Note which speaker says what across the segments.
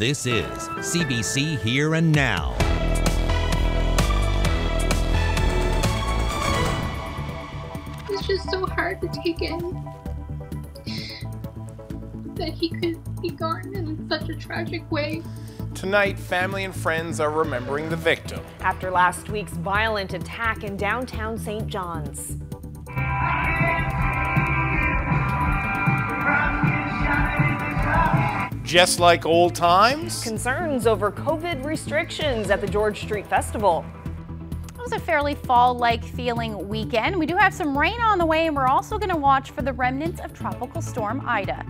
Speaker 1: This is CBC Here and Now.
Speaker 2: It's just so hard to take in that he could be gone in such a tragic way.
Speaker 3: Tonight, family and friends are remembering the victim.
Speaker 4: After last week's violent attack in downtown St. John's.
Speaker 3: Just like old times?
Speaker 4: Concerns over COVID restrictions at the George Street Festival.
Speaker 5: It was a fairly fall-like feeling weekend. We do have some rain on the way, and we're also going to watch for the remnants of Tropical Storm Ida.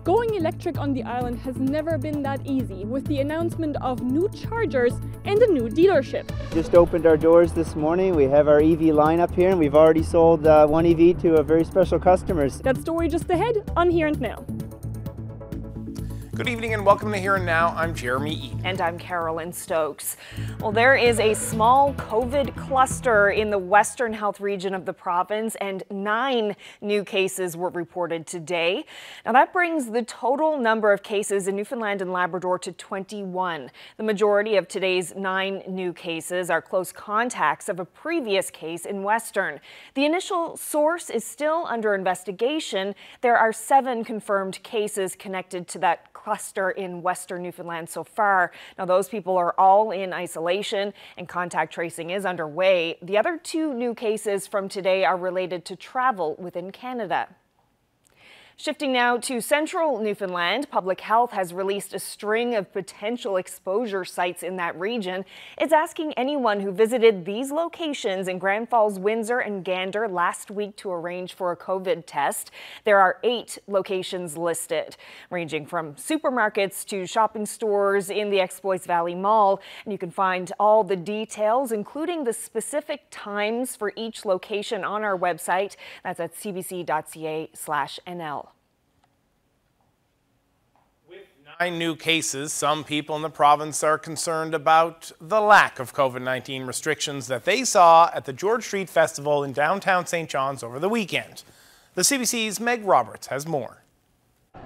Speaker 6: Going electric on the island has never been that easy, with the announcement of new chargers and a new dealership.
Speaker 7: Just opened our doors this morning. We have our EV lineup here, and we've already sold one EV to a very special customers.
Speaker 6: That story just ahead on Here and Now.
Speaker 3: Good evening and welcome to Here and Now. I'm Jeremy Eaton.
Speaker 4: And I'm Carolyn Stokes. Well, there is a small COVID cluster in the Western Health region of the province, and 9 new cases were reported today. Now that brings the total number of cases in Newfoundland and Labrador to 21. The majority of today's 9 new cases are close contacts of a previous case in Western. The initial source is still under investigation. There are 7 confirmed cases connected to that cluster in Western Newfoundland so far. Now those people are all in isolation and contact tracing is underway. The other 2 new cases from today are related to travel within Canada. Shifting now to central Newfoundland, Public Health has released a string of potential exposure sites in that region. It's asking anyone who visited these locations in Grand Falls, Windsor and Gander last week to arrange for a COVID test. There are 8 locations listed, ranging from supermarkets to shopping stores in the Exploits Valley Mall. And you can find all the details, including the specific times for each location on our website. That's at cbc.ca/nl.
Speaker 3: 9 new cases. Some people in the province are concerned about the lack of COVID-19 restrictions that they saw at the George Street Festival in downtown St. John's over the weekend. The CBC's Meg Roberts has more.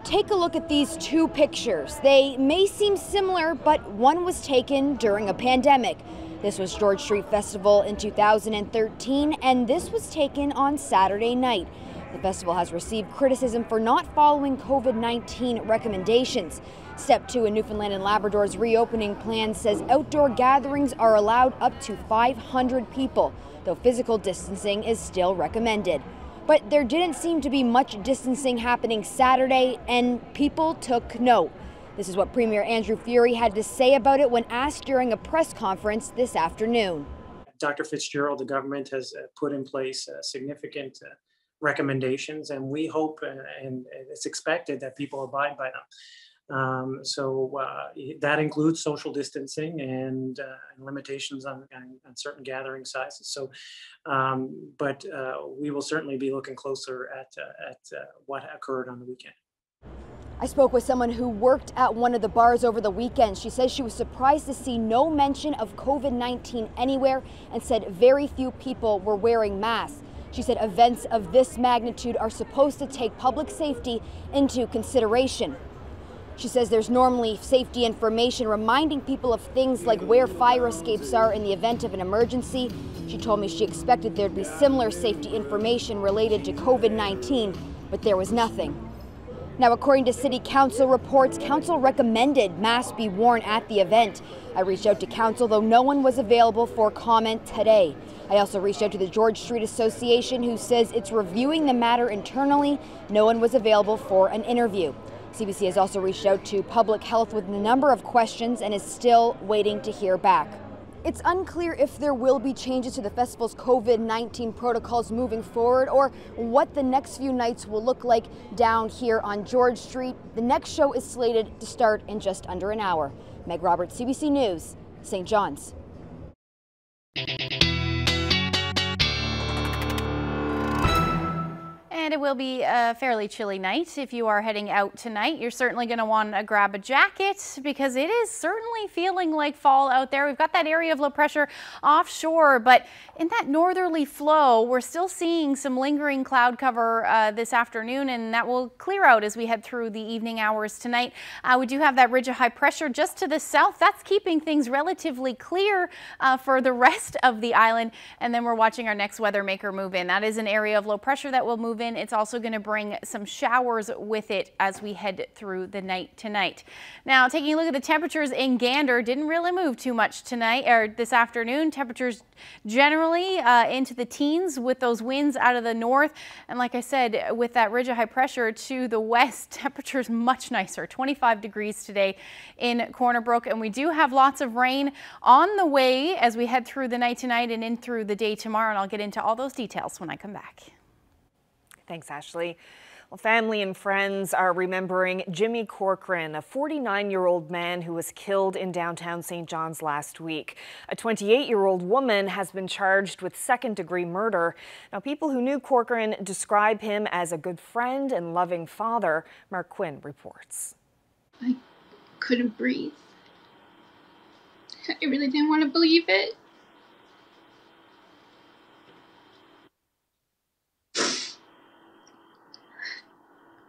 Speaker 8: Take a look at these 2 pictures. They may seem similar, but one was taken during a pandemic. This was George Street Festival in 2013, and this was taken on Saturday night. The festival has received criticism for not following COVID-19 recommendations. Step 2 in Newfoundland and Labrador's reopening plan says outdoor gatherings are allowed up to 500 people, though physical distancing is still recommended. But there didn't seem to be much distancing happening Saturday, and people took note. This is what Premier Andrew Furey had to say about it when asked during a press conference this afternoon.
Speaker 9: Dr. Fitzgerald, the government has put in place significant recommendations, and we hope and it's expected that people abide by them. That includes social distancing and limitations on certain gathering sizes. But we will certainly be looking closer at what occurred on the weekend.
Speaker 8: I spoke with someone who worked at one of the bars over the weekend. She says she was surprised to see no mention of COVID-19 anywhere and said very few people were wearing masks. She said events of this magnitude are supposed to take public safety into consideration. She says there's normally safety information reminding people of things like where fire escapes are in the event of an emergency. She told me she expected there'd be similar safety information related to COVID-19, but there was nothing. Now, according to City Council reports, Council recommended masks be worn at the event. I reached out to Council, though no one was available for comment today. I also reached out to the George Street Association, who says it's reviewing the matter internally. No one was available for an interview. CBC has also reached out to Public Health with a number of questions and is still waiting to hear back. It's unclear if there will be changes to the festival's COVID-19 protocols moving forward or what the next few nights will look like down here on George Street. The next show is slated to start in just under an hour. Meg Roberts, CBC News, St. John's.
Speaker 5: And tonight, it will be a fairly chilly night. If you are heading out tonight, you're certainly going to want to grab a jacket because it is certainly feeling like fall out there. We've got that area of low pressure offshore, but in that northerly flow, we're still seeing some lingering cloud cover this afternoon, and that will clear out as we head through the evening hours tonight. We do have that ridge of high pressure just to the south. That's keeping things relatively clear for the rest of the island, and then we're watching our next weather maker move in. That is an area of low pressure that will move in. It's also going to bring some showers with it as we head through the night tonight. Now, taking a look at the temperatures in Gander, didn't really move too much tonight or this afternoon. Temperatures generally into the teens with those winds out of the north. And like I said, with that ridge of high pressure to the west, temperatures much nicer. 25 degrees today in Corner Brook. And we do have lots of rain on the way as we head through the night tonight and in through the day tomorrow. And I'll get into all those details when I come back.
Speaker 4: Thanks, Ashley. Well, family and friends are remembering Jimmy Corcoran, a 49-year-old man who was killed in downtown St. John's last week. A 28-year-old woman has been charged with second-degree murder. Now, people who knew Corcoran describe him as a good friend and loving father. Mark Quinn reports.
Speaker 2: I couldn't breathe. I really didn't want to believe it.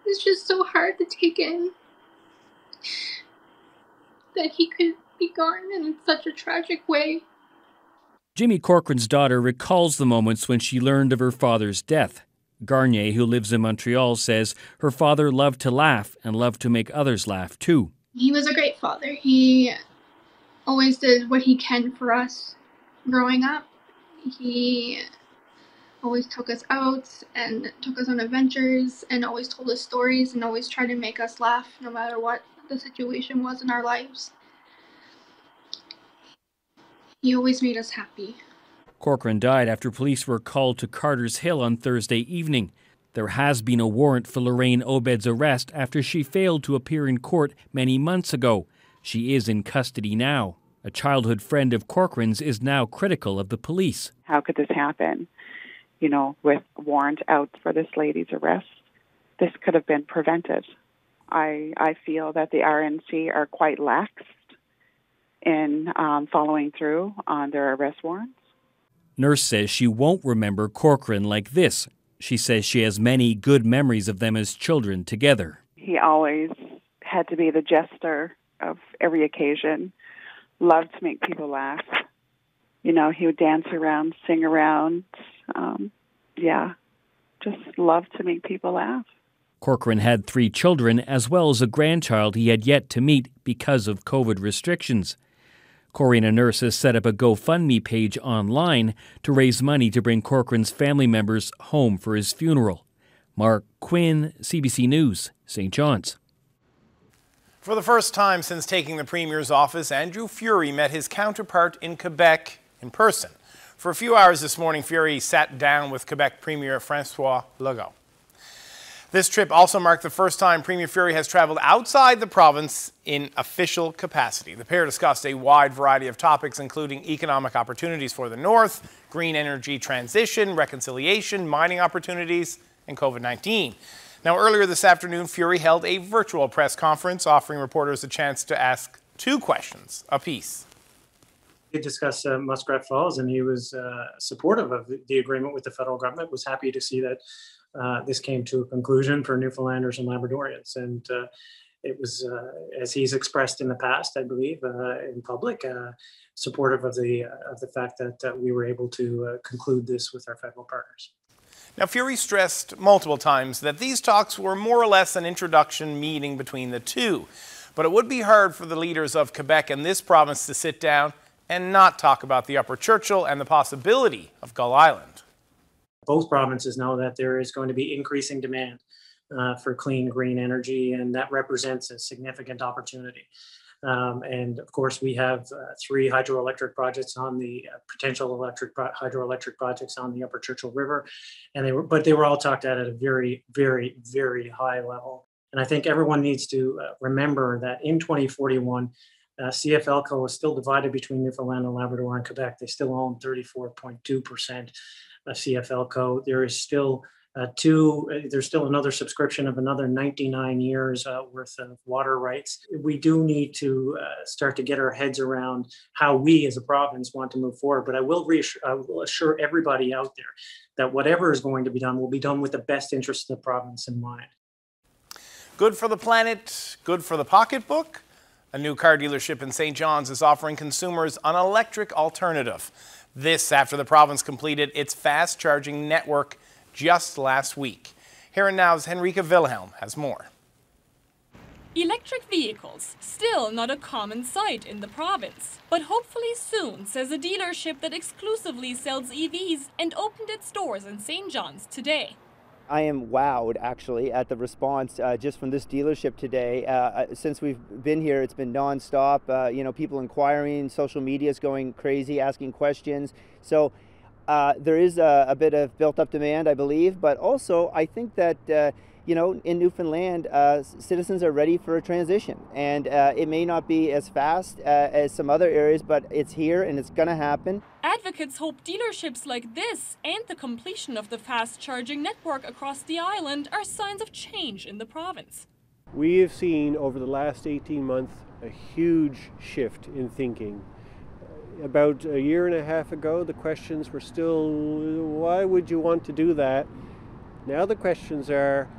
Speaker 2: It's just so hard to take in that he could be gone in such a tragic way.
Speaker 10: Jimmy Corcoran's daughter recalls the moments when she learned of her father's death. Garnier, who lives in Montreal, says her father loved to laugh and loved to make others laugh too.
Speaker 2: He was a great father. He always did what he can for us growing up. He always took us out and took us on adventures and always told us stories and always tried to make us laugh no matter what the situation was in our lives. He always made us happy.
Speaker 10: Corcoran died after police were called to Carter's Hill on Thursday evening. There has been a warrant for Lorraine Obed's arrest after she failed to appear in court many months ago. She is in custody now. A childhood friend of Corcoran's is now critical of the police.
Speaker 11: How could this happen? You know, with warrant out for this lady's arrest, this could have been prevented. I feel that the RNC are quite lax in following through on their arrest warrants.
Speaker 10: Nurse says she won't remember Corcoran like this. She says she has many good memories of them as children together.
Speaker 11: He always had to be the jester of every occasion, loved to make people laugh. You know, he would dance around, sing around. Just loved to make people laugh.
Speaker 10: Corcoran had 3 children as well as a grandchild he had yet to meet because of COVID restrictions. Corrina Nurse has set up a GoFundMe page online to raise money to bring Corcoran's family members home for his funeral. Mark Quinn, CBC News, St. John's.
Speaker 3: For the first time since taking the Premier's office, Andrew Furey met his counterpart in Quebec in person. For a few hours this morning, Furey sat down with Quebec Premier François Legault. This trip also marked the first time Premier Furey has traveled outside the province in official capacity. The pair discussed a wide variety of topics, including economic opportunities for the North, green energy transition, reconciliation, mining opportunities, and COVID-19. Now, earlier this afternoon, Furey held a virtual press conference, offering reporters a chance to ask 2 questions apiece.
Speaker 9: We discussed Muskrat Falls, and he was supportive of the agreement with the federal government, was happy to see that this came to a conclusion for Newfoundlanders and Labradorians. And it was, as he's expressed in the past, I believe, in public, supportive of the fact that we were able to conclude this with our federal partners.
Speaker 3: Now, Furey stressed multiple times that these talks were more or less an introduction meeting between the two. But it would be hard for the leaders of Quebec and this province to sit down and not talk about the Upper Churchill and the possibility of Gull Island.
Speaker 9: Both provinces know that there is going to be increasing demand for clean, green energy, and that represents a significant opportunity. And of course, we have 3 hydroelectric projects on the potential hydroelectric projects on the Upper Churchill River, and they were all talked at a very, very, very high level. And I think everyone needs to remember that in 2041, CFLCO is still divided between Newfoundland and Labrador and Quebec. They still own 34.2% of CFLCO. There is still Two, there's still another subscription of another 99 years worth of water rights. We do need to start to get our heads around how we as a province want to move forward. But I will assure everybody out there that whatever is going to be done will be done with the best interest of the province in mind.
Speaker 3: Good for the planet, good for the pocketbook. A new car dealership in St. John's is offering consumers an electric alternative. This after the province completed its fast charging network just last week. Here and Now's Henrika Wilhelm has more.
Speaker 6: Electric vehicles, still not a common sight in the province, but hopefully soon, says a dealership that exclusively sells EVs and opened its doors in St. John's today.
Speaker 7: I am wowed actually at the response just from this dealership today. Since we've been here, it's been nonstop. You know, people inquiring, social media is going crazy, asking questions. So there is a bit of built-up demand, I believe, but also I think that you know, in Newfoundland, citizens are ready for a transition, and it may not be as fast as some other areas, but it's here and it's going to happen.
Speaker 6: Advocates hope dealerships like this and the completion of the fast charging network across the island are signs of change in the province.
Speaker 12: We have seen over the last 18 months a huge shift in thinking. About a year and a half ago, the questions were still, why would you want to do that? Now the questions are,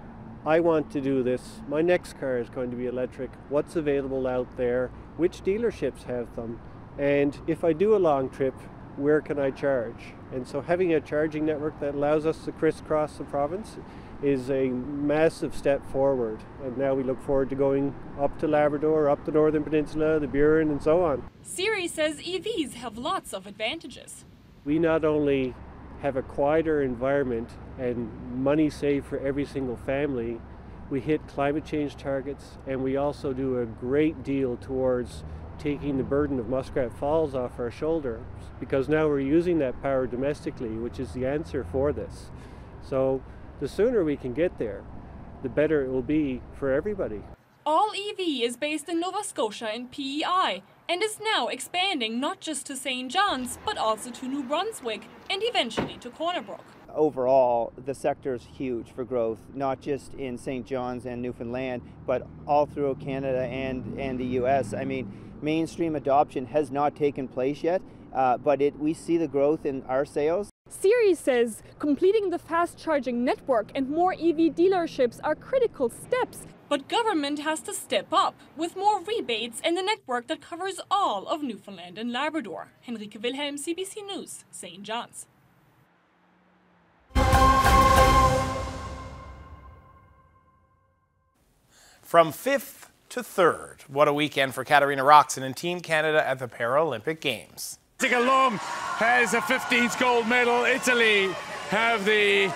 Speaker 12: I want to do this. My next car is going to be electric. What's available out there? Which dealerships have them? And if I do a long trip, where can I charge? And so having a charging network that allows us to crisscross the province is a massive step forward. And now we look forward to going up to Labrador, up the Northern Peninsula, the Burin, and so on.
Speaker 6: Siri says EVs have lots of advantages.
Speaker 12: We not only have a quieter environment and money saved for every single family, we hit climate change targets, and we also do a great deal towards taking the burden of Muskrat Falls off our shoulders, because now we're using that power domestically, which is the answer for this. So the sooner we can get there, the better it will be for everybody.
Speaker 6: All EV is based in Nova Scotia and PEI, and is now expanding not just to St. John's, but also to New Brunswick and eventually to Corner Brook.
Speaker 7: Overall, the sector is huge for growth, not just in St. John's and Newfoundland, but all throughout Canada and the US. I mean, mainstream adoption has not taken place yet, but we see the growth in our sales.
Speaker 6: Siri says completing the fast charging network and more EV dealerships are critical steps. But government has to step up with more rebates and a network that covers all of Newfoundland and Labrador. Henrika Wilhelm, CBC News, St. John's.
Speaker 3: From 5th to 3rd, what a weekend for Katarina Roxon and Team Canada at the Paralympic Games.
Speaker 13: Long has a 15th gold medal. Italy have the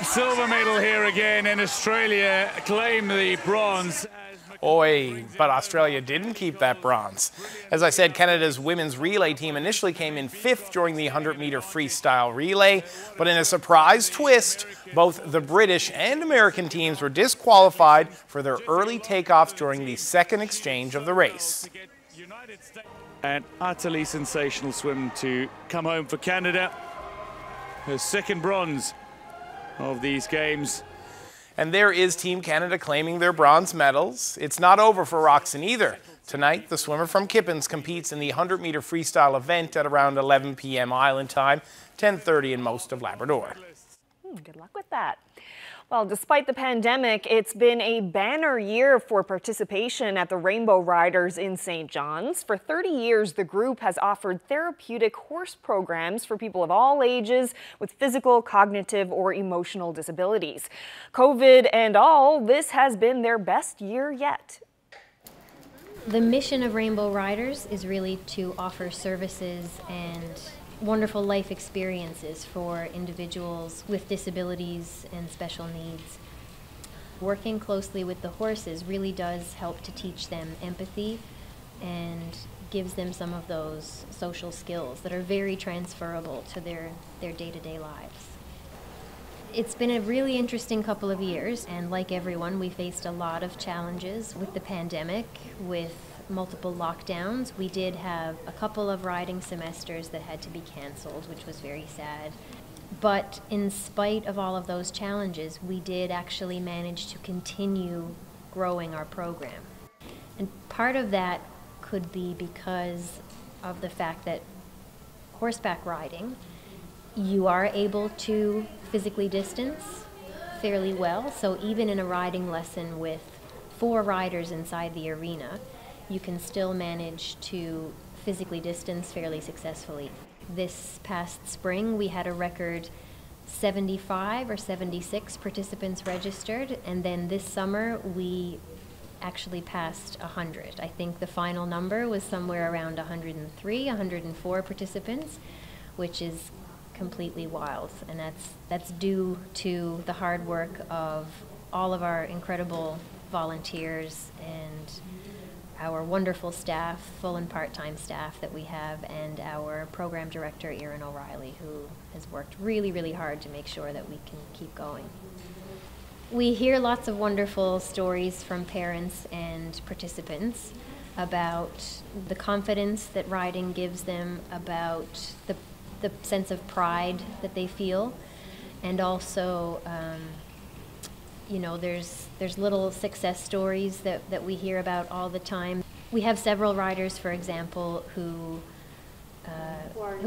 Speaker 13: silver medal here again, and Australia claim the bronze.
Speaker 3: Oi, but Australia didn't keep that bronze. As I said, Canada's women's relay team initially came in 5th during the 100-meter freestyle relay, but in a surprise twist, both the British and American teams were disqualified for their early takeoffs during the second exchange of the race.
Speaker 13: An utterly sensational swim to come home for Canada. Her second bronze of these games.
Speaker 3: And there is Team Canada claiming their bronze medals. It's not over for Roxon either. Tonight, the swimmer from Kippens competes in the 100-meter freestyle event at around 11 p.m. Island time, 10:30 in most of Labrador.
Speaker 4: Good luck with that. Well, despite the pandemic, it's been a banner year for participation at the Rainbow Riders in St. John's. For 30 years, the group has offered therapeutic horse programs for people of all ages with physical, cognitive, or emotional disabilities. COVID and all, this has been their best year yet.
Speaker 14: The mission of Rainbow Riders is really to offer services and wonderful life experiences for individuals with disabilities and special needs. Working closely with the horses really does help to teach them empathy and gives them some of those social skills that are very transferable to their day-to-day lives. It's been a really interesting couple of years, and like everyone, we faced a lot of challenges with the pandemic, with multiple lockdowns. We did have a couple of riding semesters that had to be canceled, which was very sad. But in spite of all of those challenges, we did actually manage to continue growing our program. And part of that could be because of the fact that horseback riding, you are able to physically distance fairly well. So even in a riding lesson with 4 riders inside the arena, you can still manage to physically distance fairly successfully. This past spring, we had a record 75 or 76 participants registered, and then this summer we actually passed 100. I think the final number was somewhere around 103, 104 participants, which is completely wild, and that's due to the hard work of all of our incredible volunteers and our wonderful staff, full and part-time staff that we have, and our program director, Erin O'Reilly, who has worked really, really hard to make sure that we can keep going. We hear lots of wonderful stories from parents and participants about the confidence that riding gives them, about the sense of pride that they feel, and also you know, there's little success stories that we hear about all the time. We have several riders, for example, who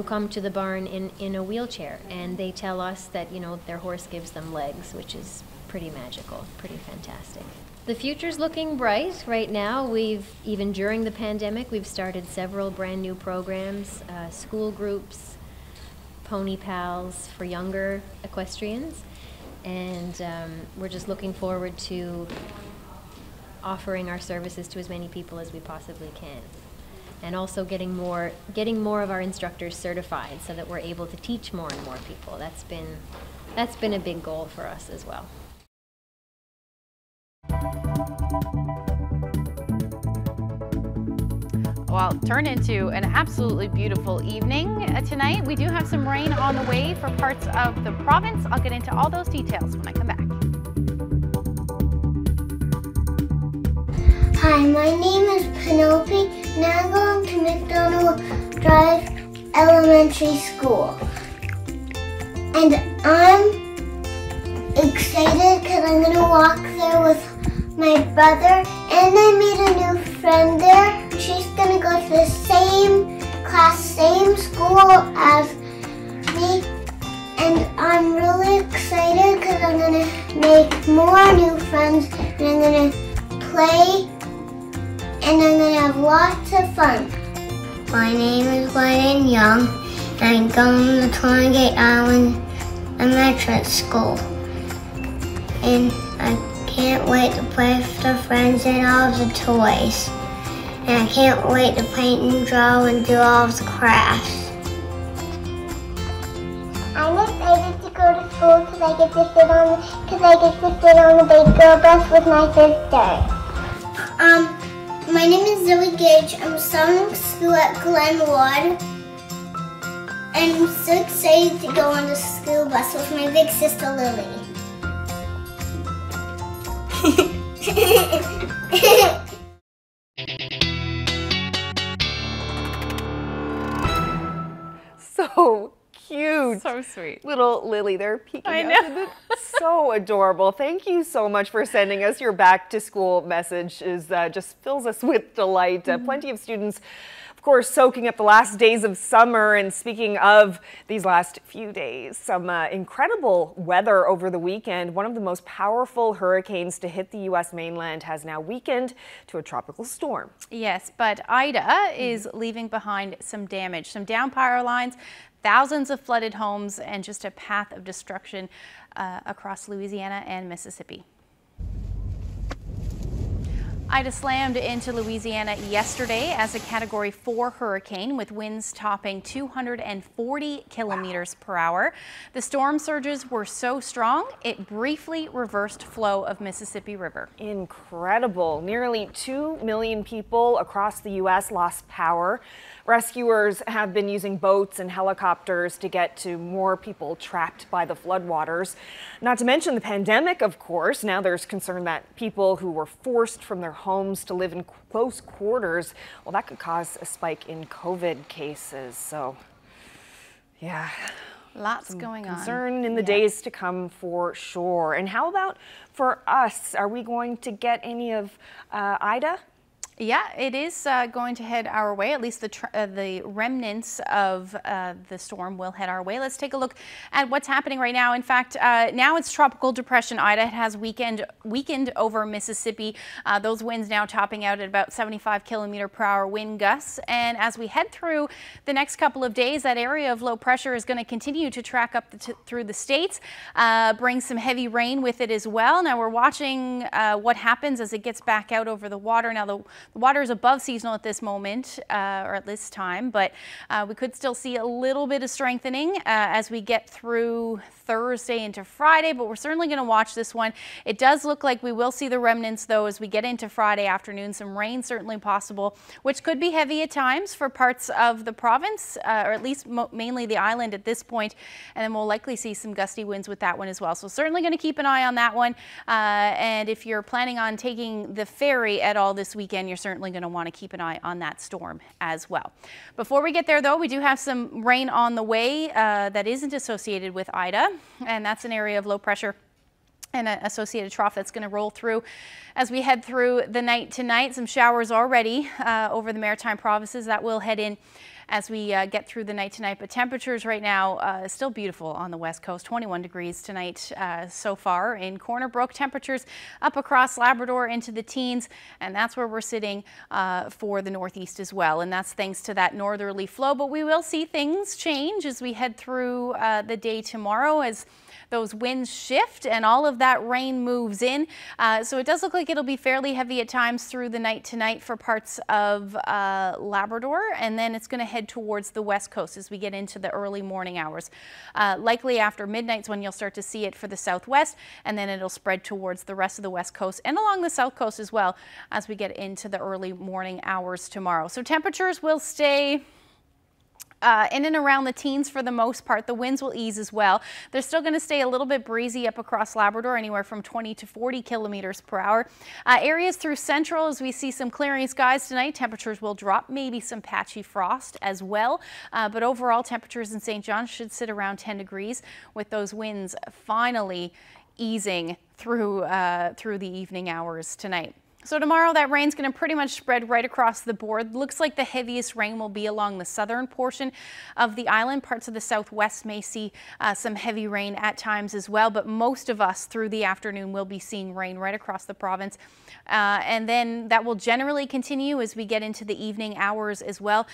Speaker 14: come to the barn in a wheelchair, and they tell us that, you know, their horse gives them legs, which is pretty magical, pretty fantastic. The future's looking bright right now. Even during the pandemic, we've started several brand new programs, school groups, pony pals for younger equestrians. And we're just looking forward to offering our services to as many people as we possibly can. And also getting more of our instructors certified so that we're able to teach more and more people. That's been a big goal for us as well.
Speaker 5: Well, turn into an absolutely beautiful evening tonight. We do have some rain on the way for parts of the province. I'll get into all those details when I come back.
Speaker 15: Hi, my name is Penelope, and I'm going to McDonald Drive Elementary School. And I'm excited because I'm going to walk there with my brother, and I made a new friend there. She's going to go to the same class, same school as me, and I'm really excited because I'm going to make more new friends, and I'm going to play, and I'm going to have lots of fun. My name is Ryan Young, and I'm going to Torringate Island Elementary School, and I can't wait to play with the friends and all the toys. And I can't wait to paint and draw and do all the crafts. I'm excited to go to school because I get to sit on the big girl bus with my sister. My name is Zoe Gage. I'm starting school at Glenwood. And I'm so excited to go on the school bus with my big sister Lily.
Speaker 4: So cute.
Speaker 5: So sweet.
Speaker 4: Little Lily there peeking
Speaker 5: I
Speaker 4: out.
Speaker 5: know.
Speaker 4: So adorable. Thank you so much for sending us your back to school message. Just fills us with delight. Plenty of students, of course, soaking up the last days of summer. And speaking of these last few days, some incredible weather over the weekend. One of the most powerful hurricanes to hit the U.S. mainland has now weakened to a tropical storm.
Speaker 5: Yes, but Ida is leaving behind some damage, some down power lines, thousands of flooded homes, and just a path of destruction across Louisiana and Mississippi. Ida slammed into Louisiana yesterday as a Category 4 hurricane with winds topping 240 kilometers per hour. The storm surges were so strong, it briefly reversed flow of Mississippi River.
Speaker 4: Incredible. Nearly 2 million people across the U.S. lost power. Rescuers have been using boats and helicopters to get to more people trapped by the floodwaters. Not to mention the pandemic, of course. Now there's concern that people who were forced from their homes to live in close quarters, well, that could cause a spike in COVID cases. So, yeah.
Speaker 5: Lots going on.
Speaker 4: Concern in the days to come for sure. And how about for us? Are we going to get any of Ida?
Speaker 5: Yeah, it is going to head our way. At least the remnants of the storm will head our way. Let's take a look at what's happening right now. In fact, now it's Tropical Depression Ida. It has weakened over Mississippi. Those winds now topping out at about 75 km/h wind gusts. And as we head through the next couple of days, that area of low pressure is going to continue to track up through the states, bring some heavy rain with it as well. Now we're watching what happens as it gets back out over the water. Now the water is above seasonal at this moment, or at this time, but we could still see a little bit of strengthening as we get through Thursday into Friday, but we're certainly going to watch this one. It does look like we will see the remnants, though, as we get into Friday afternoon. Some rain certainly possible, which could be heavy at times for parts of the province, or at least mainly the island at this point, and then we'll likely see some gusty winds with that one as well. So certainly going to keep an eye on that one, and if you're planning on taking the ferry at all this weekend, you're certainly going to want to keep an eye on that storm as well. Before we get there, though, we do have some rain on the way that isn't associated with Ida, and that's an area of low pressure and an associated trough that's going to roll through as we head through the night tonight. Some showers already over the maritime provinces that will head in as we get through the night tonight. But temperatures right now still beautiful on the west coast. 21 degrees tonight so far in Corner Brook. Temperatures up across Labrador into the teens, and that's where we're sitting for the northeast as well. And that's thanks to that northerly flow. But we will see things change as we head through the day tomorrow as those winds shift and all of that rain moves in. So it does look like it'll be fairly heavy at times through the night tonight for parts of Labrador, and then it's going to head towards the west coast as we get into the early morning hours. Likely after midnight's when you'll start to see it for the southwest, and then it'll spread towards the rest of the west coast and along the south coast as well as we get into the early morning hours tomorrow. So temperatures will stay in and around the teens for the most part. The winds will ease as well. They're still going to stay a little bit breezy up across Labrador, anywhere from 20 to 40 km/h. Areas through central, as we see some clearing skies tonight, temperatures will drop, maybe some patchy frost as well. But overall, temperatures in St. John should sit around 10 degrees with those winds finally easing through the evening hours tonight. So tomorrow that rain's going to pretty much spread right across the board. Looks like the heaviest rain will be along the southern portion of the island. Parts of the southwest may see some heavy rain at times as well, but most of us through the afternoon will be seeing rain right across the province. And then that will generally continue as we get into the evening hours as well.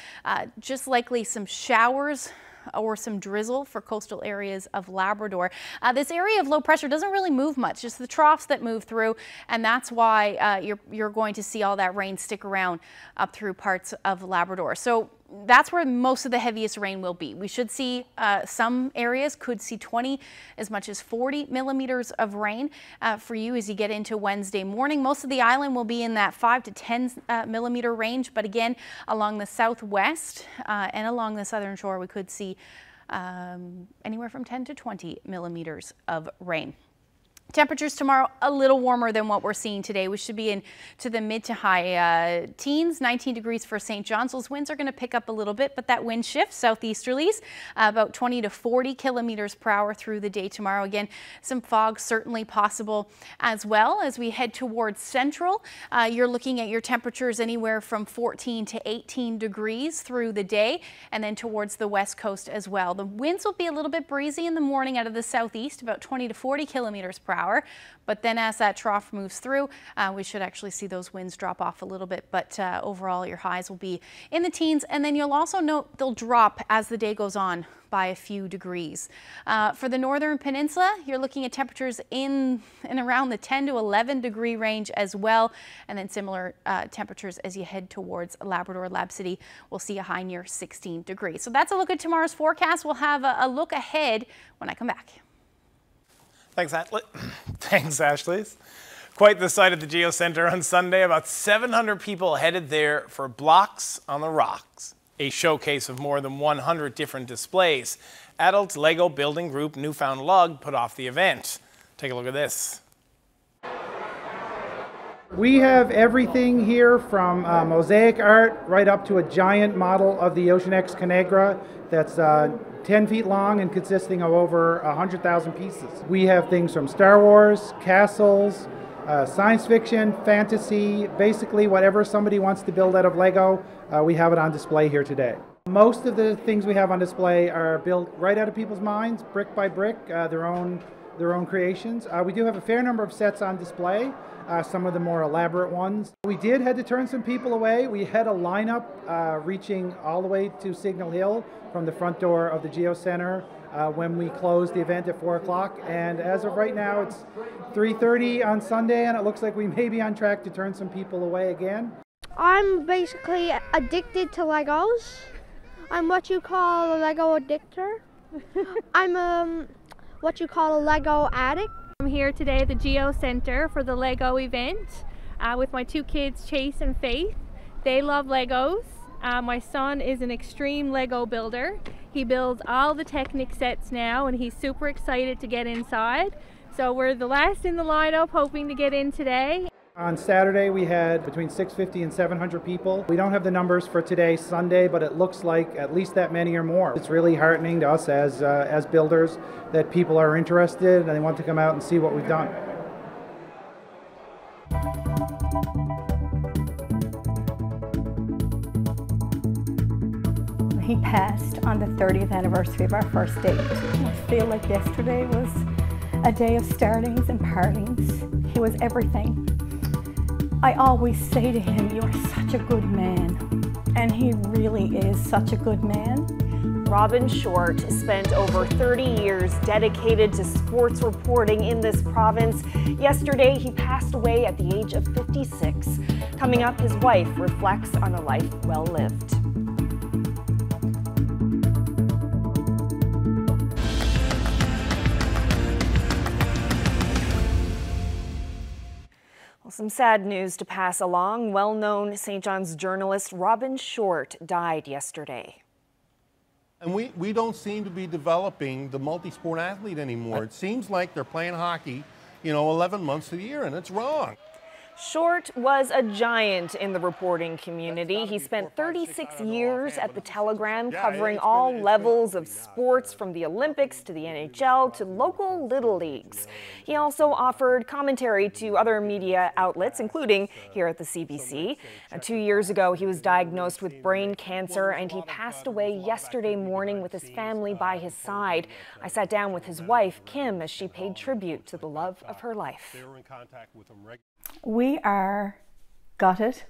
Speaker 5: Just likely some showers or some drizzle for coastal areas of Labrador. This area of low pressure doesn't really move much, just the troughs that move through, and that's why you're going to see all that rain stick around up through parts of Labrador. So that's where most of the heaviest rain will be. We should see some areas could see 20 as much as 40 millimeters of rain for you as you get into Wednesday morning. Most of the island will be in that 5 to 10 millimeter range, but again along the southwest and along the southern shore we could see anywhere from 10 to 20 millimeters of rain. Temperatures tomorrow a little warmer than what we're seeing today. We should be into the mid to high teens, 19 degrees for St. John's. Those winds are going to pick up a little bit, but that wind shift, southeasterlies, about 20 to 40 km/h through the day tomorrow. Again, some fog certainly possible as well as we head towards central. You're looking at your temperatures anywhere from 14 to 18 degrees through the day, and then towards the west coast as well. The winds will be a little bit breezy in the morning out of the southeast, about 20 to 40 km/h. But then as that trough moves through, we should actually see those winds drop off a little bit. But overall, your highs will be in the teens. And then you'll also note they'll drop as the day goes on by a few degrees. For the northern peninsula, you're looking at temperatures in and around the 10 to 11 degree range as well. And then similar temperatures as you head towards Labrador, Lab City. We'll see a high near 16 degrees. So that's a look at tomorrow's forecast. We'll have a look ahead when I come back.
Speaker 3: Thanks, Ashley. Thanks, Ashley. Quite the sight at the Geo Center on Sunday. About 700 people headed there for Blocks on the Rocks, a showcase of more than 100 different displays. Adult Lego building group Newfoundland put off the event. Take a look at this.
Speaker 16: We have everything here from mosaic art right up to a giant model of the Ocean X Conagra that's 10 feet long and consisting of over 100,000 pieces. We have things from Star Wars, castles, science fiction, fantasy, basically whatever somebody wants to build out of Lego, we have it on display here today. Most of the things we have on display are built right out of people's minds, brick by brick, their own creations. We do have a fair number of sets on display, some of the more elaborate ones. We did had to turn some people away. We had a lineup reaching all the way to Signal Hill from the front door of the Geo Center when we closed the event at 4 o'clock. And as of right now, it's 3:30 on Sunday, and it looks like we may be on track to turn some people away again.
Speaker 17: I'm basically addicted to Legos. I'm what you call a Lego addictor. I'm what you call a Lego addict.
Speaker 18: I'm here today at the Geo Center for the Lego event with my two kids, Chase and Faith. They love Legos. My son is an extreme Lego builder. He builds all the Technic sets now and he's super excited to get inside. So we're the last in the lineup, hoping to get in today.
Speaker 16: On Saturday we had between 650 and 700 people. We don't have the numbers for today, Sunday, but it looks like at least that many or more. It's really heartening to us as builders that people are interested and they want to come out and see what we've done.
Speaker 19: He passed on the 30th anniversary of our first date. I feel like yesterday was a day of startings and partings. He was everything. I always say to him, "You're such a good man." And he really is such a good man.
Speaker 4: Robin Short spent over 30 years dedicated to sports reporting in this province. Yesterday, he passed away at the age of 56. Coming up, his wife reflects on a life well lived. Some sad news to pass along. Well-known St. John's journalist Robin Short died yesterday.
Speaker 20: And we don't seem to be developing the multi-sport athlete anymore. It seems like they're playing hockey, 11 months of the year, and it's wrong.
Speaker 4: Short was a giant in the reporting community. He spent 36 years at the Telegram covering all levels of sports from the Olympics to the NHL to local little leagues. He also offered commentary to other media outlets, including here at the CBC. 2 years ago, he was diagnosed with brain cancer and he passed away yesterday morning with his family by his side. I sat down with his wife, Kim, as she paid tribute to the love of her life.
Speaker 19: We are gutted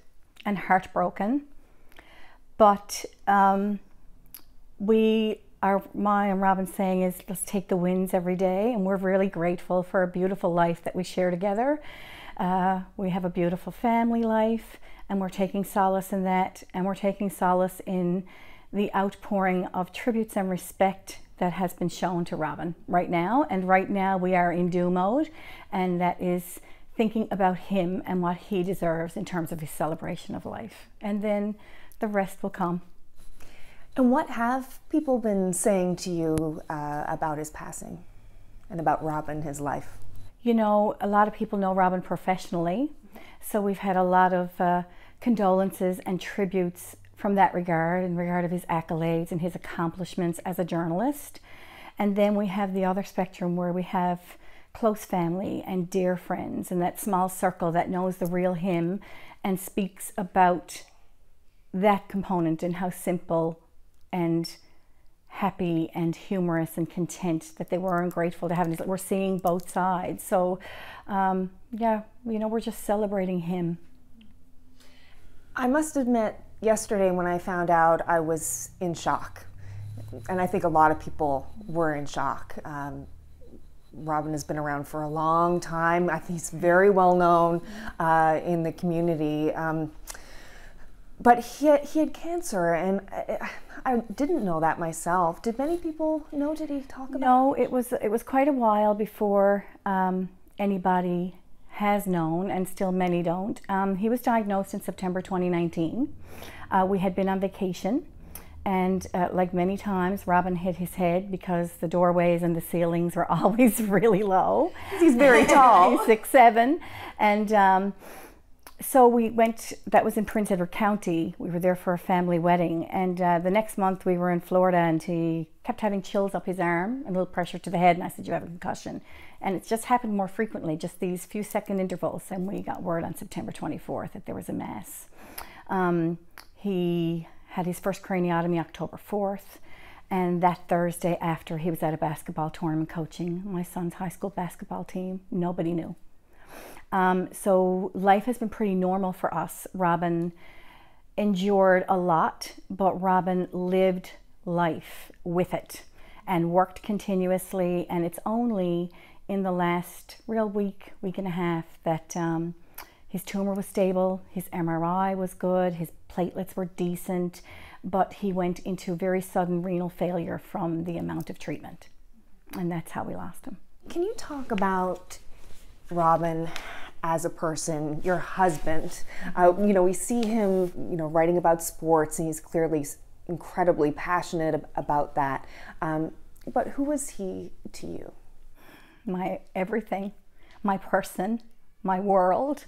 Speaker 19: and heartbroken, but my and Robin's saying is let's take the wins every day, and we're really grateful for a beautiful life that we share together. We have a beautiful family life, and we're taking solace in that, and we're taking solace in the outpouring of tributes and respect that has been shown to Robin right now. And right now we are in do mode, and that is thinking about him and what he deserves in terms of his celebration of life. And then the rest will come.
Speaker 4: And what have people been saying to you about his passing and about Robin, his life?
Speaker 19: A lot of people know Robin professionally, so we've had a lot of condolences and tributes from that regard, in regard of his accolades and his accomplishments as a journalist. And then we have the other spectrum where we have close family and dear friends and that small circle that knows the real him and speaks about that component and how simple and happy and humorous and content that they were and grateful to have. And we're seeing both sides. So we're just celebrating him.
Speaker 4: I must admit, yesterday when I found out, I was in shock. And I think a lot of people were in shock. Robin has been around for a long time. I think he's very well known in the community. But he had cancer, and I didn't know that myself. Did many people know? Did he talk about it?
Speaker 19: No, it was quite a while before anybody has known, and still many don't. He was diagnosed in September 2019. We had been on vacation. And like many times, Robin hit his head because the doorways and the ceilings were always really low.
Speaker 4: He's very tall.
Speaker 19: He's 6'7", and So we went, that was in Prince Edward County. We were there for a family wedding, and the next month we were in Florida, and he kept having chills up his arm and a little pressure to the head, and I said, you have a concussion. And it just happened more frequently, just these few second intervals, and we got word on September 24th that there was a mass. He had his first craniotomy October 4th, and that Thursday after, he was at a basketball tournament coaching my son's high school basketball team. Nobody knew. So life has been pretty normal for us. Robin endured a lot, but Robin lived life with it and worked continuously. And it's only in the last real week and a half that his tumor was stable, his MRI was good, his platelets were decent, but he went into very sudden renal failure from the amount of treatment. And that's how we lost him.
Speaker 21: Can you talk about Robin as a person, your husband? You know, we see him, you know, writing about sports, and he's clearly incredibly passionate about that. But who was he to you?
Speaker 19: My everything, my person, my world.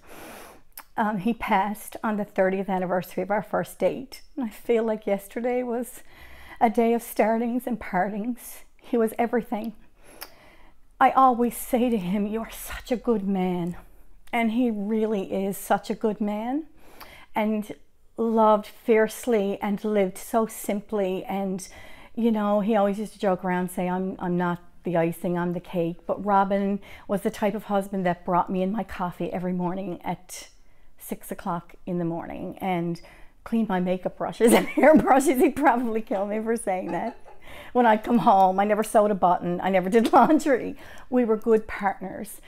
Speaker 19: He passed on the 30th anniversary of our first date. And I feel like yesterday was a day of startings and partings. He was everything. I always say to him, you are such a good man. And he really is such a good man, and loved fiercely and lived so simply. And, you know, he always used to joke around and say, I'm not the icing, I'm the cake. But Robin was the type of husband that brought me in my coffee every morning at 6 o'clock in the morning and cleaned my makeup brushes and hair brushes. He'd probably kill me for saying that. When I'd come home, I never sewed a button, I never did laundry. We were good partners.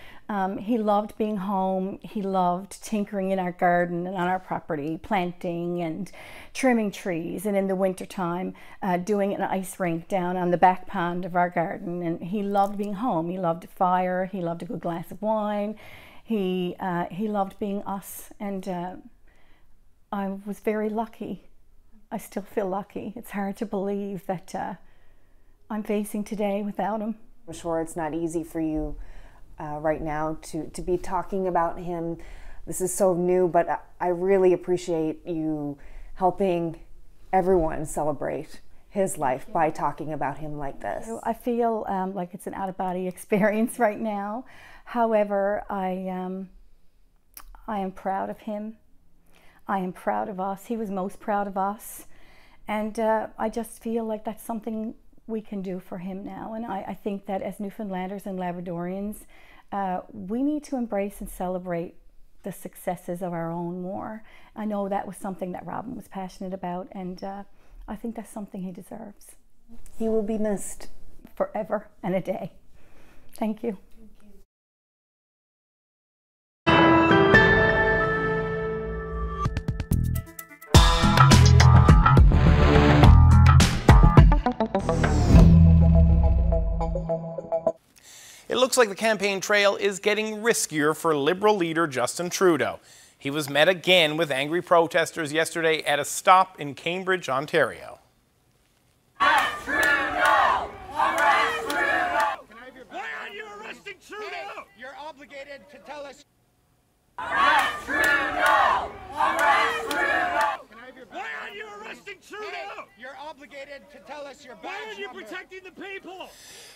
Speaker 19: He loved being home. He loved tinkering in our garden and on our property, planting and trimming trees, and in the wintertime, doing an ice rink down on the back pond of our garden. And he loved being home. He loved a fire. He loved a good glass of wine. He loved being us, and I was very lucky. I still feel lucky. It's hard to believe that I'm facing today without him.
Speaker 21: I'm sure it's not easy for you right now to be talking about him. This is so new, but I really appreciate you helping everyone celebrate his life by talking about him like this.
Speaker 19: I feel like it's an out-of-body experience right now. However, I am proud of him. I am proud of us. He was most proud of us. And I just feel like that's something we can do for him now. And I think that as Newfoundlanders and Labradorians, we need to embrace and celebrate the successes of our own more. I know that was something that Robin was passionate about, and I think that's something he deserves.
Speaker 21: He will be missed
Speaker 19: forever and a day. Thank you.
Speaker 3: It looks like the campaign trail is getting riskier for Liberal leader Justin Trudeau. He was met again with angry protesters yesterday at a stop in Cambridge, Ontario.
Speaker 22: Arrest Trudeau! Arrest Trudeau! Why are you arresting Trudeau? Hey, you're obligated to tell us. Arrest Trudeau! Arrest Trudeau! Why are you arresting Trudeau? Hey, you're obligated to tell us your badge number. Why are you protecting the people?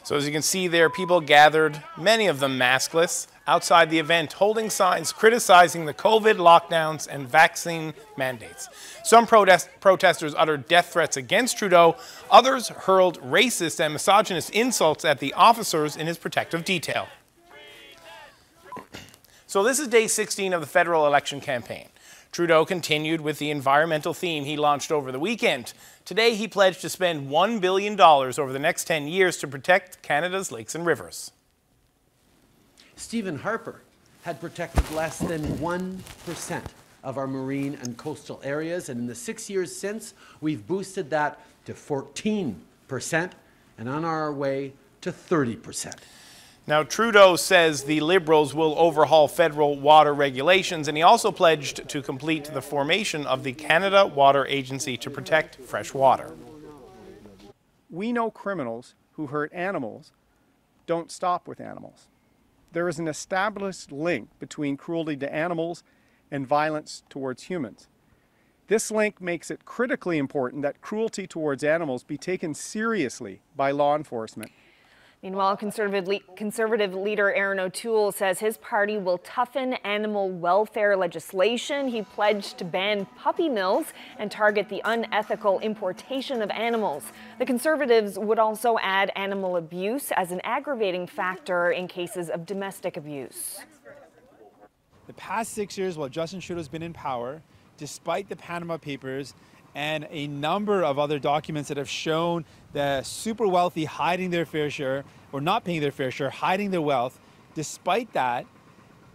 Speaker 3: So as you can see there, people gathered, many of them maskless, outside the event, holding signs criticizing the COVID lockdowns and vaccine mandates. Some protesters uttered death threats against Trudeau. Others hurled racist and misogynist insults at the officers in his protective detail. So this is day 16 of the federal election campaign. Trudeau continued with the environmental theme he launched over the weekend. Today, he pledged to spend $1 billion over the next 10 years to protect Canada's lakes and rivers.
Speaker 23: Stephen Harper had protected less than 1% of our marine and coastal areas, and in the 6 years since, we've boosted that to 14% and on our way to 30%.
Speaker 3: Now, Trudeau says the Liberals will overhaul federal water regulations, and he also pledged to complete the formation of the Canada Water Agency to protect fresh water.
Speaker 24: We know criminals who hurt animals don't stop with animals. There is an established link between cruelty to animals and violence towards humans. This link makes it critically important that cruelty towards animals be taken seriously by law enforcement.
Speaker 4: Meanwhile, Conservative leader Aaron O'Toole says his party will toughen animal welfare legislation. He pledged to ban puppy mills and target the unethical importation of animals. The Conservatives would also add animal abuse as an aggravating factor in cases of domestic abuse.
Speaker 1: The past 6 years while Justin Trudeau's been in power, despite the Panama Papers and a number of other documents that have shown the super wealthy hiding their fair share or not paying their fair share, hiding their wealth, despite that,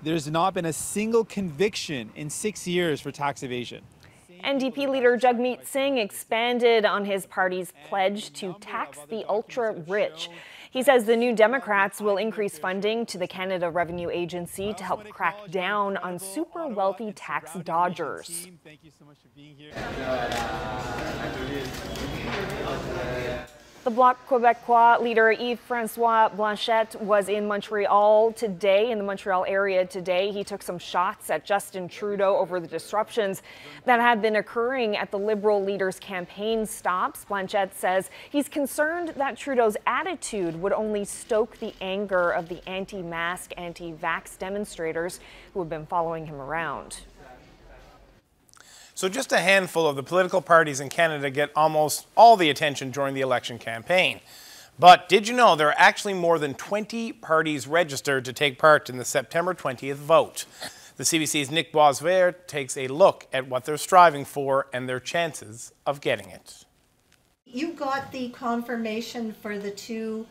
Speaker 1: there's not been a single conviction in 6 years for tax evasion.
Speaker 4: NDP leader Jagmeet Singh expanded on his party's pledge to tax the ultra-rich. He says the New Democrats will increase funding to the Canada Revenue Agency to help crack down on super wealthy tax dodgers.
Speaker 1: Thank you so much for being here.
Speaker 4: The Bloc Québécois leader Yves-François Blanchet was in Montreal today, in the Montreal area today. He took some shots at Justin Trudeau over the disruptions that had been occurring at the Liberal leader's campaign stops. Blanchet says he's concerned that Trudeau's attitude would only stoke the anger of the anti-mask, anti-vax demonstrators who have been following him around.
Speaker 3: So just a handful of the political parties in Canada get almost all the attention during the election campaign. But did you know there are actually more than 20 parties registered to take part in the September 20th vote? The CBC's Nick Boisvert takes a look at what they're striving for and their chances of getting it.
Speaker 2: You got the confirmation for the two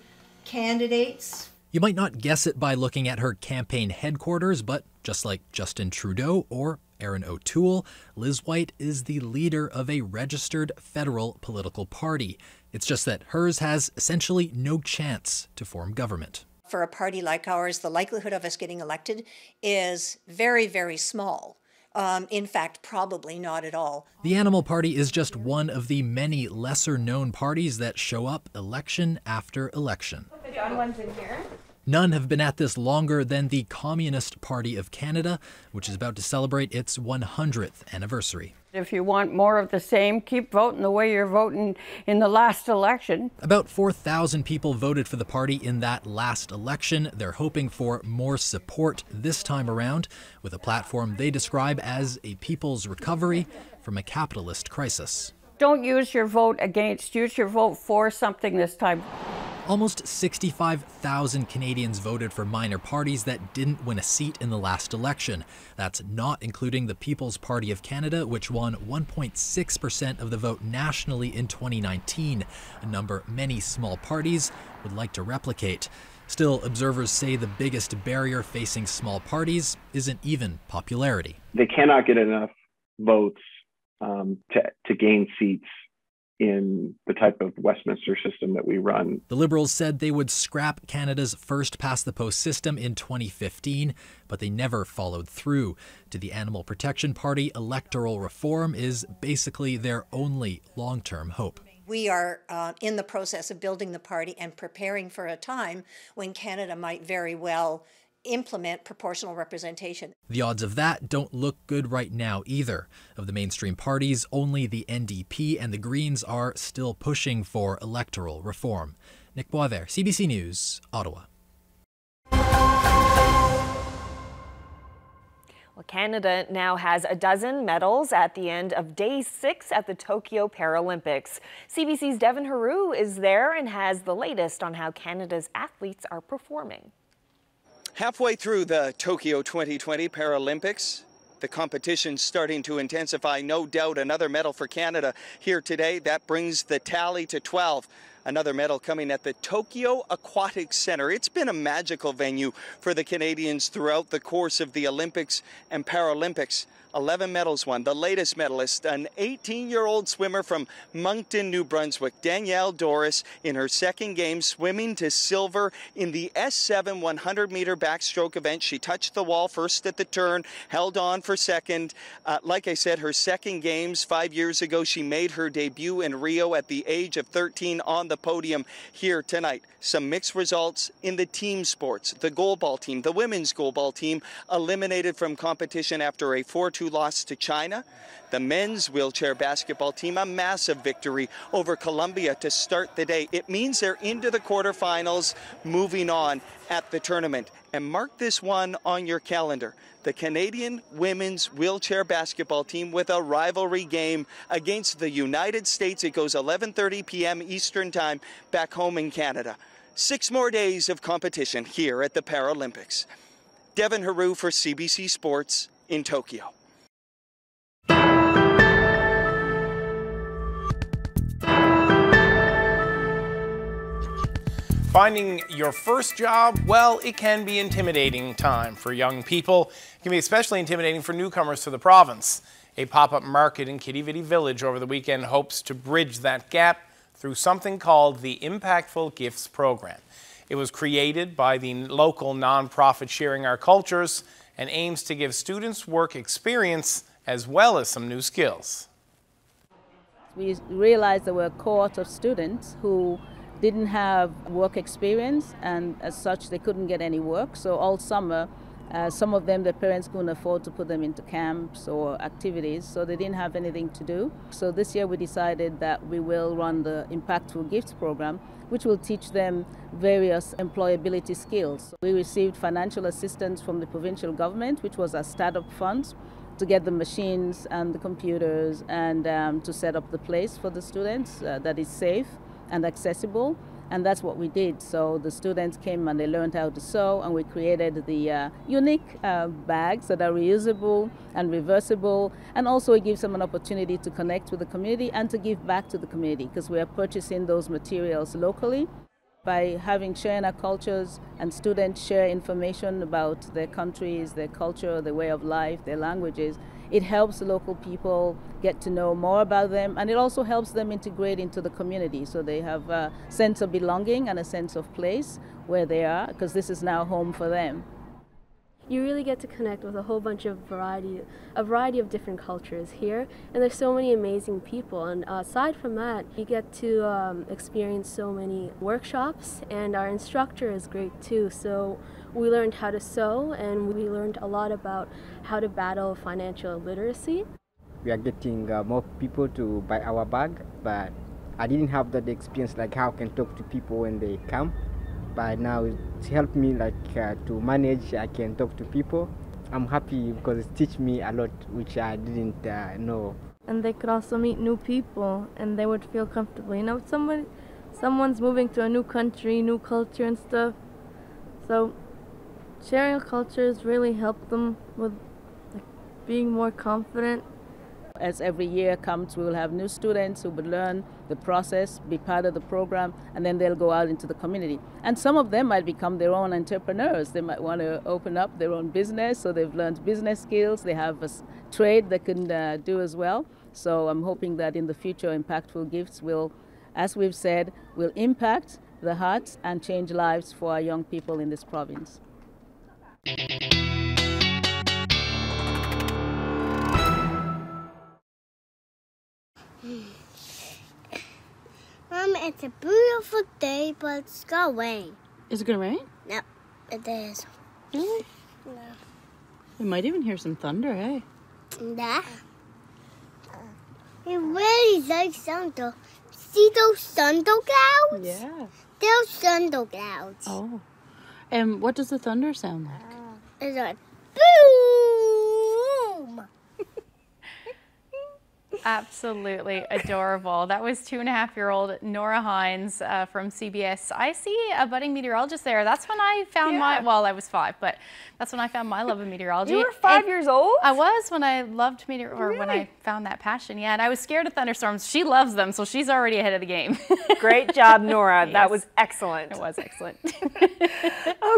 Speaker 2: candidates.
Speaker 8: You might not guess it by looking at her campaign headquarters, but just like Justin Trudeau or Aaron O'Toole, Liz White is the leader of a registered federal political party. It's just that hers has essentially no chance to form government.
Speaker 2: For a party like ours, the likelihood of us getting elected is very, very small. In fact, probably not at all.
Speaker 8: The Animal Party is just one of the many lesser-known parties that show up election after election.
Speaker 4: The John one's in here.
Speaker 8: None have been at this longer than the Communist Party of Canada, which is about to celebrate its 100th anniversary.
Speaker 11: If you want more of the same, keep voting the way you're voting in the last election.
Speaker 8: About 4,000 people voted for the party in that last election. They're hoping for more support this time around with a platform they describe as a people's recovery from a capitalist crisis.
Speaker 11: Don't use your vote against, use your vote for something this time.
Speaker 8: Almost 65,000 Canadians voted for minor parties that didn't win a seat in the last election. That's not including the People's Party of Canada, which won 1.6% of the vote nationally in 2019, a number many small parties would like to replicate. Still, observers say the biggest barrier facing small parties isn't even popularity.
Speaker 25: They cannot get enough votes to gain seats in the type of Westminster system that we run.
Speaker 8: The Liberals said they would scrap Canada's first past-the-post system in 2015, but they never followed through. To the Animal Protection Party, electoral reform is basically their only long-term hope.
Speaker 2: We are in the process of building the party and preparing for a time when Canada might very well implement proportional representation.
Speaker 8: The odds of that don't look good right now either. Of the mainstream parties, only the NDP and the Greens are still pushing for electoral reform. Nick Boisvert, CBC News, Ottawa.
Speaker 4: Well, Canada now has a dozen medals at the end of Day 6 at the Tokyo Paralympics. CBC's Devin Haru is there and has the latest on how Canada's athletes are performing.
Speaker 26: Halfway through the Tokyo 2020 Paralympics, the competition's starting to intensify. No doubt another medal for Canada here today. That brings the tally to 12. Another medal coming at the Tokyo Aquatic Center. It's been a magical venue for the Canadians throughout the course of the Olympics and Paralympics. 11 medals won. The latest medalist, an 18-year-old swimmer from Moncton, New Brunswick, Danielle Doris, in her second game, swimming to silver in the S7 100-meter backstroke event. She touched the wall first at the turn, held on for second. Like I said, her second games 5 years ago, she made her debut in Rio at the age of 13 on the the podium here tonight. Some mixed results in the team sports. The goalball team, the women's goalball team, eliminated from competition after a 4-2 loss to China. The men's wheelchair basketball team, a massive victory over Colombia to start the day. It means they're into the quarterfinals, moving on at the tournament. And mark this one on your calendar. The Canadian women's wheelchair basketball team with a rivalry game against the United States. It goes 11:30 p.m. Eastern Time back home in Canada. 6 more days of competition here at the Paralympics. Devin Haru for CBC Sports in Tokyo.
Speaker 3: Finding your first job, well, it can be intimidating time for young people. It can be especially intimidating for newcomers to the province. A pop-up market in Kitty Vitty Village over the weekend hopes to bridge that gap through something called the Impactful Gifts Program. It was created by the local nonprofit Sharing Our Cultures and aims to give students work experience as well as some new skills.
Speaker 6: We realized there were a cohort of students who didn't have work experience, and as such they couldn't get any work. So all summer, some of them, their parents couldn't afford to put them into camps or activities, so they didn't have anything to do. So this year we decided that we will run the Impactful Gifts program, which will teach them various employability skills. We received financial assistance from the provincial government, which was our startup funds, to get the machines and the computers and to set up the place for the students that is safe and accessible, and that's what we did. So the students came and they learned how to sew, and we created the unique bags that are reusable and reversible, and also it gives them an opportunity to connect with the community and to give back to the community, because we are purchasing those materials locally. By having Sharing Our Cultures and students share information about their countries, their culture, their way of life, their languages, it helps the local people get to know more about them, and it also helps them integrate into the community, so they have a sense of belonging and a sense of place where they are, because this is now home for them.
Speaker 7: You really get to connect with a whole bunch of variety of different cultures here, and there's so many amazing people. And aside from that, you get to experience so many workshops, and our instructor is great too. So we learned how to sew, and we learned a lot about how to battle financial literacy.
Speaker 9: We are getting more people to buy our bag, but I didn't have that experience, like how I can talk to people when they come. But now it's helped me to manage. I can talk to people. I'm happy because it teaches me a lot which I didn't know.
Speaker 10: And they could also meet new people, and they would feel comfortable. You know, someone's moving to a new country, new culture and stuff. So sharing cultures really helped them with being more confident.
Speaker 6: As every year comes, we will have new students who will learn the process, be part of the program, and then they'll go out into the community. And some of them might become their own entrepreneurs. They might want to open up their own business, so they've learned business skills. They have a trade they can do as well. So I'm hoping that in the future, Impactful Gifts will, as we've said, will impact the hearts and change lives for our young people in this province.
Speaker 15: Mom, it's a beautiful day, but it's gonna rain.
Speaker 12: Is it gonna rain?
Speaker 15: No, it is.
Speaker 12: Really?
Speaker 15: No.
Speaker 12: We might even hear some thunder, hey?
Speaker 15: Nah. It really likes thunder. See those thunder clouds?
Speaker 12: Yeah.
Speaker 15: Those thunder clouds.
Speaker 12: Oh. And what does the thunder sound like?
Speaker 15: It's like boom!
Speaker 5: Absolutely adorable. That was 2.5-year-old Nora Hines from CBS. I see a budding meteorologist there. That's when I found well, I was 5, but that's when I found my love of meteorology.
Speaker 4: You were 5 years old?
Speaker 5: I was when I loved when I found that passion. Yeah, and I was scared of thunderstorms. She loves them, so she's already ahead of the game.
Speaker 4: Great job, Nora.
Speaker 5: Yes.
Speaker 4: That was excellent.
Speaker 5: It was excellent.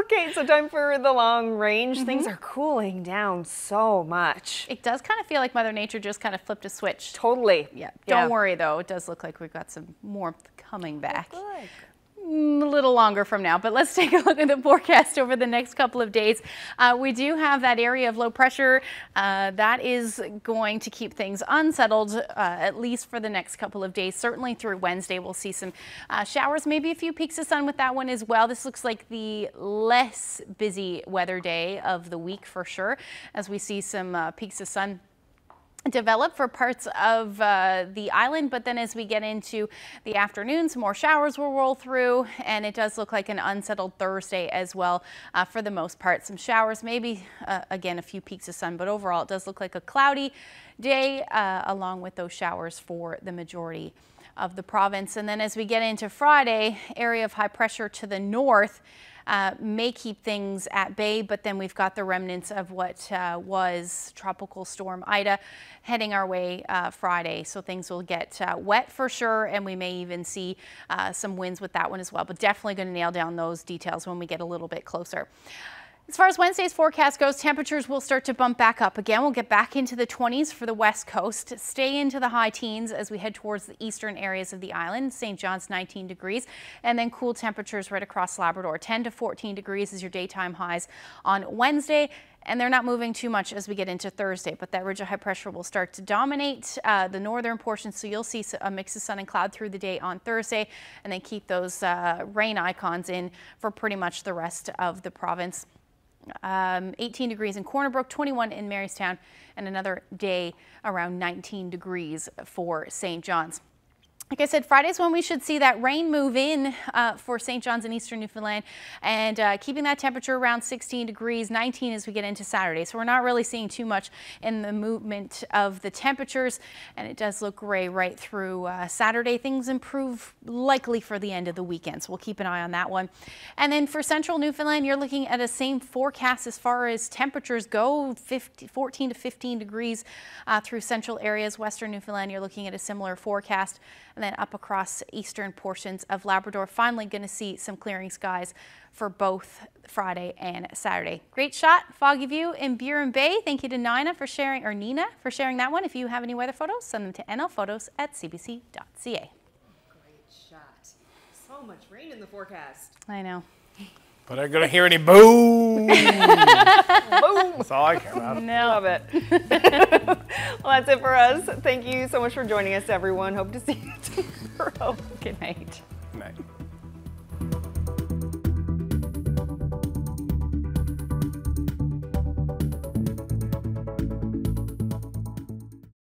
Speaker 4: Okay, so time for the long range. Things are cooling down so much.
Speaker 5: It does kind of feel like Mother Nature just kind of flipped a switch.
Speaker 4: Totally.
Speaker 5: Yeah. Don't worry though. It does look like we've got some warmth coming back.
Speaker 4: Good.
Speaker 5: a little longer from now, but let's take a look at the forecast over the next couple of days. We do have that area of low pressure that is going to keep things unsettled, at least for the next couple of days. Certainly through Wednesday, we'll see some showers, maybe a few peaks of sun with that one as well. This looks like the less busy weather day of the week for sure, as we see some peaks of sun develop for parts of the island, but then as we get into the afternoon, some more showers will roll through, and it does look like an unsettled Thursday as well for the most part. Some showers, maybe again a few peaks of sun, but overall it does look like a cloudy day along with those showers for the majority of the province. And then as we get into Friday, area of high pressure to the north may keep things at bay, but then we've got the remnants of what was Tropical Storm Ida heading our way Friday. So things will get wet for sure, and we may even see some winds with that one as well, but definitely going to nail down those details when we get a little bit closer. As far as Wednesday's forecast goes, temperatures will start to bump back up again. We'll get back into the 20s for the west coast, stay into the high teens as we head towards the eastern areas of the island. St. John's 19 degrees, and then cool temperatures right across Labrador. 10 to 14 degrees is your daytime highs on Wednesday. And they're not moving too much as we get into Thursday, but that ridge of high pressure will start to dominate the northern portion. So you'll see a mix of sun and cloud through the day on Thursday, and then keep those rain icons in for pretty much the rest of the province. 18 degrees in Corner Brook, 21 in Marystown, and another day around 19 degrees for St. John's. Like I said, Friday's when we should see that rain move in for St. John's and eastern Newfoundland, and keeping that temperature around 16 degrees, 19 as we get into Saturday. So we're not really seeing too much in the movement of the temperatures, and it does look gray right through Saturday. Things improve likely for the end of the weekend, so we'll keep an eye on that one. And then for central Newfoundland, you're looking at a same forecast as far as temperatures go, 14 to 15 degrees through central areas. Western Newfoundland, you're looking at a similar forecast. And then up across eastern portions of Labrador, finally going to see some clearing skies for both Friday and Saturday. Great shot, foggy view in Burin Bay. Thank you to Nina for sharing, or Nina for sharing that one. If you have any weather photos, send them to nlphotos@cbc.ca.
Speaker 13: Great shot. So much rain in the forecast.
Speaker 5: I know.
Speaker 3: But I'm going to hear any boom. Boom. That's all I care about.
Speaker 13: No. Love it. Well, that's it for us. Thank you so much for joining us, everyone. Hope to see you tomorrow. Good night.
Speaker 3: Good night.